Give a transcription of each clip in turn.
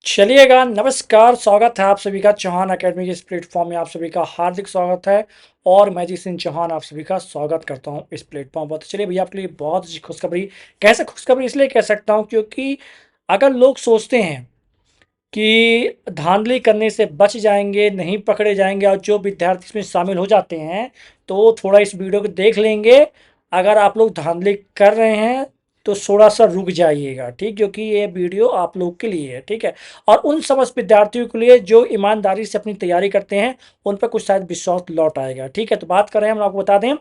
चलिएगा, नमस्कार, स्वागत है आप सभी का चौहान एकेडमी के इस प्लेटफॉर्म में। आप सभी का हार्दिक स्वागत है और मैं जी सिंह चौहान आप सभी का स्वागत करता हूं इस प्लेटफॉर्म पर। तो चलिए भैया, आपके लिए बहुत अच्छी खुशखबरी। कैसे खुशखबरी इसलिए कह सकता हूं क्योंकि अगर लोग सोचते हैं कि धांधली करने से बच जाएंगे, नहीं पकड़े जाएंगे और जो विद्यार्थी इसमें शामिल हो जाते हैं तो वो थोड़ा इस वीडियो को देख लेंगे। अगर आप लोग धांधली कर रहे हैं तो थोड़ा सा रुक जाइएगा, ठीक, क्योंकि ये वीडियो आप लोग के लिए है, ठीक है। और उन समस्त विद्यार्थियों के लिए जो ईमानदारी से अपनी तैयारी करते हैं, उन पर कुछ शायद विश्वास लौट आएगा, ठीक है। तो बात कर रहे हैं, हम आपको बता दें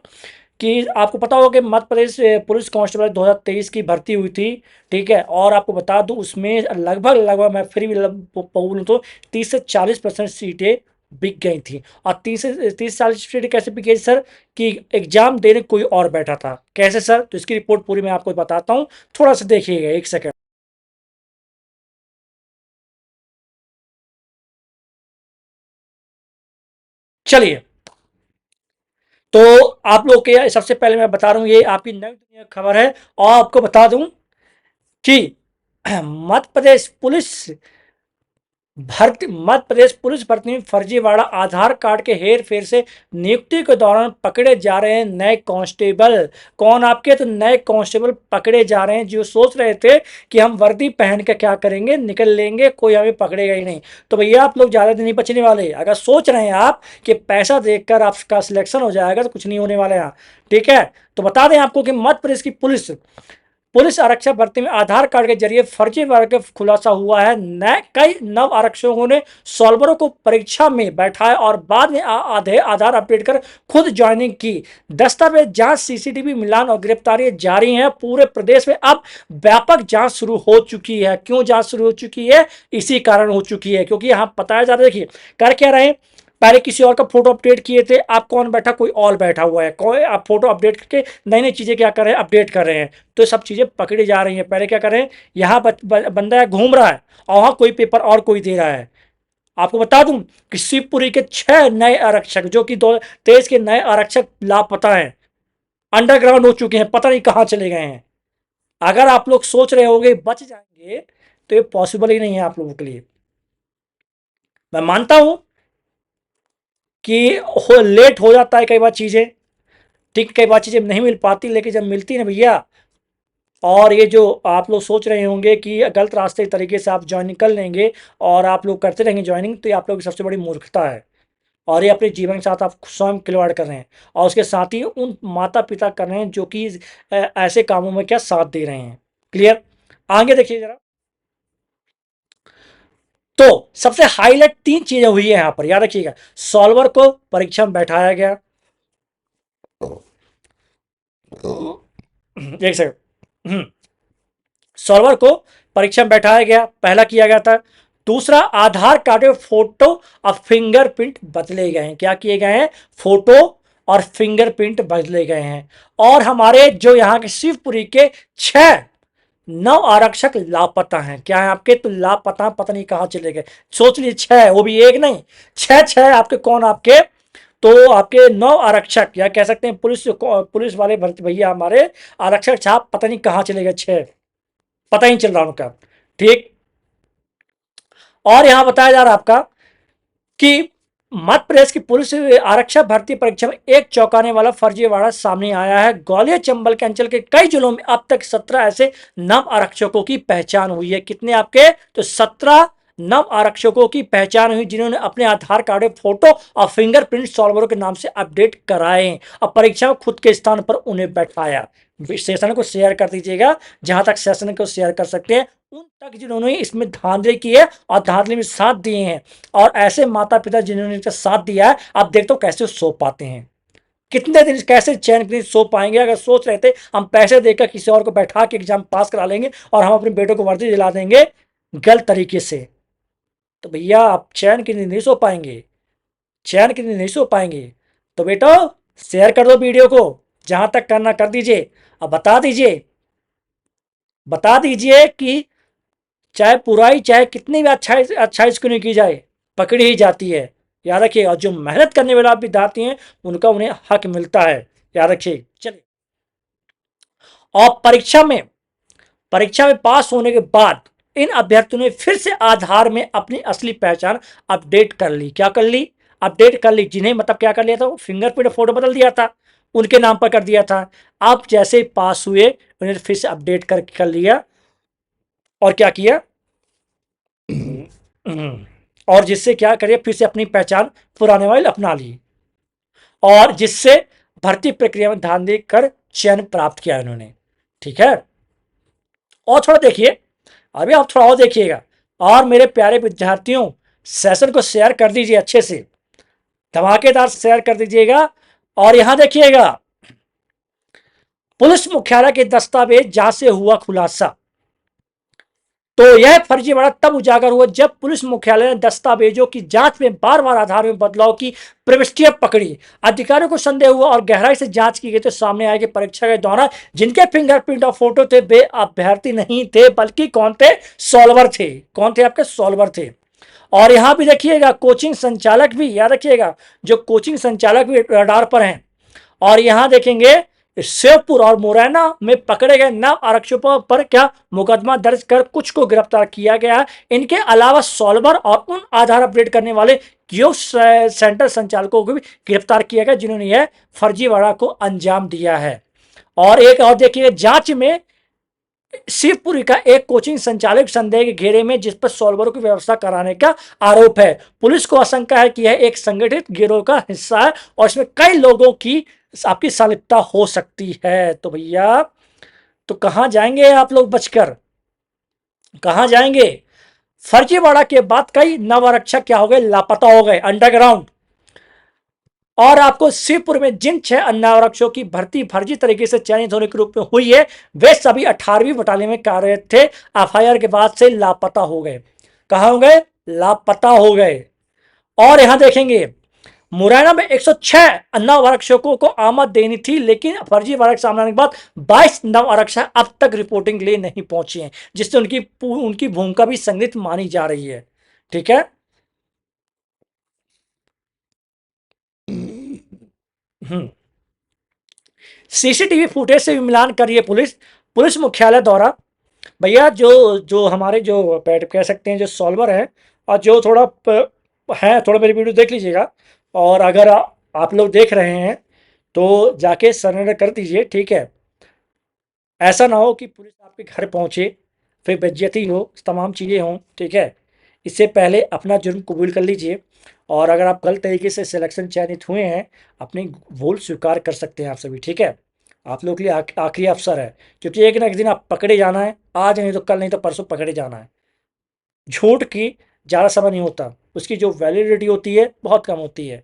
कि आपको पता होगा कि मध्य प्रदेश पुलिस कांस्टेबल 2023 की भर्ती हुई थी, ठीक है। और आपको बता दूं उसमें लगभग लगभग मैं फिर भी बोलूँ तो 30 से 40% सीटें बिक गई थी। और 30 से 40 सीटें कैसे बिक गई सर? कि एग्जाम देने कोई और बैठा था। कैसे सर? तो इसकी रिपोर्ट पूरी मैं आपको बताता हूँ, थोड़ा सा देखिएगा, एक सेकंड। चलिए, तो आप लोग के सबसे पहले मैं बता रहा हूँ, ये आपकी नई दुनिया की खबर है। और आपको बता दूं कि मध्य प्रदेश पुलिस मध्य प्रदेश पुलिस भर्ती में फर्जीवाड़ा आधार कार्ड के हेर फेर से नियुक्ति के दौरान पकड़े जा रहे हैं नए कांस्टेबल। कौन? आपके तो नए कांस्टेबल पकड़े जा रहे हैं जो सोच रहे थे कि हम वर्दी पहन के क्या करेंगे, निकल लेंगे, कोई हमें पकड़ेगा ही नहीं। तो भैया आप लोग ज्यादा दिन नहीं बचने वाले। अगर सोच रहे हैं आप कि पैसा देखकर आपका सिलेक्शन हो जाएगा, तो कुछ नहीं होने वाला है, ठीक है। तो बता दें आपको कि मध्य प्रदेश की पुलिस पुलिस आरक्षक भर्ती में आधार कार्ड के जरिए फर्जीवाड़े का खुलासा हुआ है। नए कई नव आरक्षकों ने सॉल्वरों को परीक्षा में बैठाया और बाद में आधे आधार अपडेट कर खुद ज्वाइनिंग की। दस्तावेज जांच, सीसीटीवी मिलान और गिरफ्तारी जारी है। पूरे प्रदेश में अब व्यापक जांच शुरू हो चुकी है। क्यों जांच शुरू हो चुकी है? इसी कारण हो चुकी है क्योंकि यहाँ बताया जा रहा है। देखिए, कर क्या रहे हैं, पहले किसी और का फोटो अपडेट किए थे, आप कौन बैठा, कोई और बैठा हुआ है, कोई आप फोटो अपडेट करके नई नई चीजें क्या कर रहे हैं, अपडेट कर रहे हैं। तो सब चीजें पकड़ी जा रही हैं। पहले क्या कर रहे हैं, यहाँ बंदा घूम रहा है और वहां कोई पेपर और कोई दे रहा है। आपको बता दूं कि शिवपुरी के 6 नए आरक्षक, जो कि 2023 के नए आरक्षक लापता हैं, अंडरग्राउंड हो चुके हैं, पता नहीं कहां चले गए हैं। अगर आप लोग सोच रहे होंगे बच जाएंगे, तो ये पॉसिबल ही नहीं है आप लोगों के लिए। मैं मानता हूं कि लेट हो जाता है कई बार चीजें, ठीक, कई बार चीजें नहीं मिल पाती, लेकिन जब मिलती है ना भैया, और ये जो आप लोग सोच रहे होंगे कि गलत रास्ते तरीके से आप ज्वाइनिंग कर लेंगे और आप लोग करते रहेंगे ज्वाइनिंग, तो ये आप लोग की सबसे बड़ी मूर्खता है। और ये अपने जीवन के साथ आप स्वयं खिलवाड़ कर रहे हैं और उसके साथ ही उन माता पिता कर रहे हैं जो कि ऐसे कामों में क्या साथ दे रहे हैं। क्लियर? आगे देखिए जरा। तो सबसे हाईलाइट 3 चीजें हुई है यहां पर, याद रखिएगा। सॉल्वर को परीक्षा में बैठाया गया, एक सेकंड। सॉल्वर को परीक्षा में बैठाया गया, पहला किया गया था। दूसरा, आधार कार्ड में फोटो और फिंगरप्रिंट बदले गए हैं। क्या किए गए हैं? फोटो और फिंगरप्रिंट बदले गए हैं। और हमारे जो यहाँ के शिवपुरी के 6 नव आरक्षक लापता हैं। क्या है आपके? तो लापता, पता नहीं कहां चले गए। सोच लीजिए, 6, वो भी एक नहीं, 6 6 आपके। कौन आपके? तो आपके 9 आरक्षक, या कह सकते हैं पुलिस वाले भर्ती भैया, हमारे आरक्षक साहब पता नहीं कहां चले गए। 6, पता ही नहीं चल रहा उनका, ठीक। और यहां बताया जा रहा है आपका कि मध्य प्रदेश की पुलिस आरक्षक भर्ती परीक्षा में एक चौंकाने वाला फर्जीवाड़ा सामने आया है। ग्वालियर चंबल के अंचल के कई जिलों में अब तक 17 ऐसे नव आरक्षकों की पहचान हुई है। कितने आपके? तो 17 नव आरक्षकों की पहचान हुई जिन्होंने अपने आधार कार्ड में फोटो और फिंगरप्रिंट सॉल्वरों के नाम से अपडेट कराए और परीक्षा में खुद के स्थान पर उन्हें बैठाया। सेशन को शेयर कर दीजिएगा, जहां तक सेशन को शेयर कर सकते हैं उन तक जिन्होंने इसमें धांधली की है और धांधली में साथ दिए हैं। और ऐसे माता पिता जिन्होंने इनका साथ दिया है, आप देखते हो कैसे सो पाते हैं, कितने दिन कैसे चैन के दिन सो पाएंगे। अगर सोच रहे थे हम पैसे देकर किसी और को बैठा के एग्जाम पास करा लेंगे और हम अपने बेटों को वर्दी दिला देंगे गलत तरीके से, तो भैया आप चैन के दिन नहीं सो पाएंगे, चैन के दिन नहीं सो पाएंगे। तो बेटो, शेयर कर दो वीडियो को, जहां तक करना कर दीजिए। अब बता दीजिए कि चाहे बुराई, चाहे कितनी भी अच्छाई इसको नहीं की जाए, पकड़ी ही जाती है। याद रखिए, और जो मेहनत करने वाला विद्यार्थी हैं उनका उन्हें हक मिलता है। याद रखिए। चलिए, और परीक्षा में पास होने के बाद इन अभ्यर्थियों ने फिर से आधार में अपनी असली पहचान अपडेट कर ली। क्या कर ली? अपडेट कर ली। जिन्हें मतलब क्या कर लिया था, फिंगरप्रिंट फोटो बदल दिया था, उनके नाम पर कर दिया था। अब जैसे पास हुए उन्हें फिर से अपडेट कर लिया और क्या किया और जिससे क्या करिए, फिर से अपनी पहचान पुराने वाले अपना ली और जिससे भर्ती प्रक्रिया में ध्यान देकर चयन प्राप्त किया उन्होंने। ठीक है, और थोड़ा देखिए, अभी आप थोड़ा और देखिएगा। और मेरे प्यारे विद्यार्थियों, सेशन को शेयर कर दीजिए अच्छे से, धमाकेदार शेयर कर दीजिएगा। और यहां देखिएगा, पुलिस मुख्यालय के दस्तावेज जहां से हुआ खुलासा। तो यह फर्जीवाड़ा तब उजागर हुआ जब पुलिस मुख्यालय ने दस्तावेजों की जांच में बार बार आधार में बदलाव की प्रविष्टियां पकड़ी। अधिकारियों को संदेह हुआ और गहराई से जांच की गई तो सामने आया कि परीक्षा के दौरान जिनके फिंगरप्रिंट और फोटो थे वे अभ्यर्थी नहीं थे, बल्कि कौन थे? सॉल्वर थे। कौन थे? आपके सॉल्वर थे। और यहां भी देखिएगा, कोचिंग संचालक भी, याद रखिएगा, जो कोचिंग संचालक भी रडार पर हैं। और यहां देखेंगे, शिवपुर और मुरैना में पकड़े गए नव आरक्षकों पर क्या मुकदमा दर्ज कर कुछ को गिरफ्तार किया गया। इनके अलावा सॉल्वर और उन आधार अपडेट करने वाले कियोस्क सेंटर संचालकों को भी गिरफ्तार किया गया जिन्होंने यह फर्जीवाड़ा को अंजाम दिया है। और एक और देखिए, जांच में शिवपुरी का एक कोचिंग संचालक संदेह के घेरे में, जिस पर सॉल्वरों की व्यवस्था कराने का आरोप है। पुलिस को आशंका है कि यह एक संगठित गिरोह का हिस्सा है और इसमें कई लोगों की आपकी संलिप्तता हो सकती है। तो भैया, तो कहां जाएंगे आप लोग बचकर? कहां जाएंगे? फर्जीवाड़ा के बाद कई नव आरक्षक क्या हो गए? लापता हो गए अंडरग्राउंड। और आपको शिवपुर में जिन 6 अन्य आरक्षकों की भर्ती फर्जी तरीके से चयनित होने के रूप में हुई है, वे सभी 18वीं बटालियन में कार्यरत थे। एफआईआर के बाद से लापता हो गए। कहां हो गए? लापता हो गए। और यहां देखेंगे, मुरैना में 106 नव आरक्षकों को आमद देनी थी, लेकिन फर्जी आरक्षक सामने आने के बाद 22 नव आरक्षक अब तक रिपोर्टिंग के लिए नहीं पहुंचे हैं, जिससे उनकी भूमिका भी संदिग्ध मानी जा रही है। ठीक है, सीसीटीवी फुटेज से भी मिलान करिए पुलिस। पुलिस मुख्यालय द्वारा भैया, जो जो हमारे जो कह सकते हैं जो सॉल्वर है, और जो थोड़ा है, थोड़ा मेरी वीडियो देख लीजिएगा। और अगर आप लोग देख रहे हैं तो जाके सरेंडर कर दीजिए। ठीक है, ऐसा ना हो कि पुलिस आपके घर पहुंचे, फिर बेइज्जती हो, तमाम चीज़ें हों। ठीक है, इससे पहले अपना जुर्म कबूल कर लीजिए। और अगर आप गलत तरीके से सिलेक्शन चयनित हुए हैं, अपनी भूल स्वीकार कर सकते हैं आप सभी। ठीक है, आप लोगों के लिए आखिरी अवसर है, क्योंकि एक ना एक दिन आप पकड़े जाना है। आज नहीं तो कल, नहीं तो परसों पकड़े जाना है। झूठ की ज़्यादा समय नहीं होता, उसकी जो वैलिडिटी होती है बहुत कम होती है।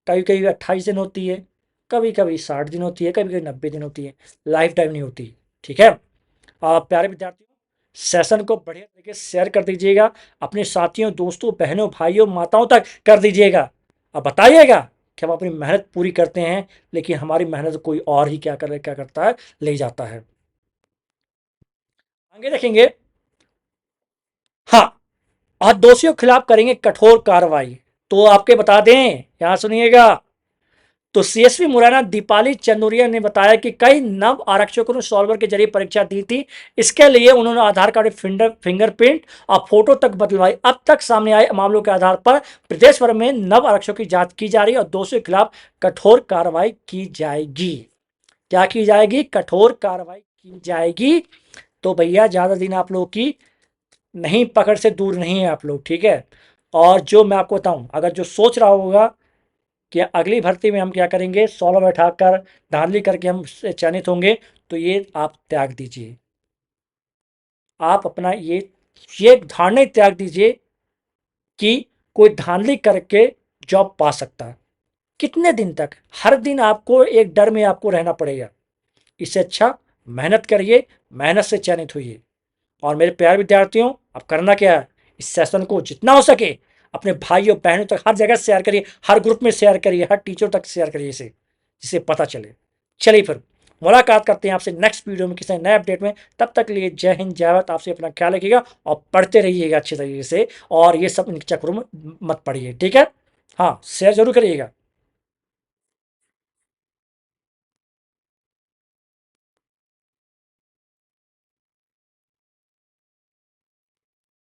कभी कभी 28 दिन होती है, कभी कभी 60 दिन होती है, कभी कभी 90 दिन होती है, लाइफ टाइम नहीं होती। ठीक है, आप प्यारे विद्यार्थियों, सेशन को बढ़िया तरीके से शेयर कर दीजिएगा, अपने साथियों, दोस्तों, बहनों, भाइयों, माताओं तक कर दीजिएगा। अब बताइएगा कि हम अपनी मेहनत पूरी करते हैं, लेकिन हमारी मेहनत कोई और ही क्या करता है, ले जाता है। आगे देखेंगे, हाँ, और दोषियों के खिलाफ करेंगे कठोर कार्रवाई। तो आपके बता दें, यहां सुनिएगा, तो सीएसपी मुरैना दीपाली चंदूरिया ने बताया कि कई नव आरक्षकों ने सॉल्वर के जरिए परीक्षा दी थी। इसके लिए उन्होंने आधार कार्ड, फिंगरप्रिंट और फोटो तक बदलवाई। अब तक सामने आए मामलों के आधार पर प्रदेश भर में नव आरक्षकों की जांच की जा रही है और दोषियों के खिलाफ कठोर कार्रवाई की जाएगी। क्या की जाएगी? कठोर कार्रवाई की जाएगी। तो भैया, ज्यादा दिन आप लोगों की नहीं, पकड़ से दूर नहीं है आप लोग। ठीक है, और जो मैं आपको बताऊं, अगर जो सोच रहा होगा कि अगली भर्ती में हम क्या करेंगे, 16 बैठाकर धांधली करके हम चयनित होंगे, तो ये आप त्याग दीजिए। आप अपना ये धारणा त्याग दीजिए कि कोई धांधली करके जॉब पा सकता है। कितने दिन तक हर दिन आपको एक डर में आपको रहना पड़ेगा? इससे अच्छा मेहनत करिए, मेहनत से चयनित होइए। और मेरे प्यारे विद्यार्थियों, अब करना क्या है, इस सेशन को जितना हो सके अपने भाइयों बहनों तक हर जगह शेयर करिए, हर ग्रुप में शेयर करिए, हर टीचर तक शेयर करिए इसे, जिससे पता चले। चलिए फिर मुलाकात करते हैं आपसे नेक्स्ट वीडियो में किसी नए अपडेट में। तब तक लिए जय हिंद, जय भारत। आपसे अपना ख्याल रखिएगा और पढ़ते रहिएगा अच्छे तरीके से, और ये सब इन चक्करों में मत पड़िए। ठीक है, हाँ, शेयर जरूर करिएगा।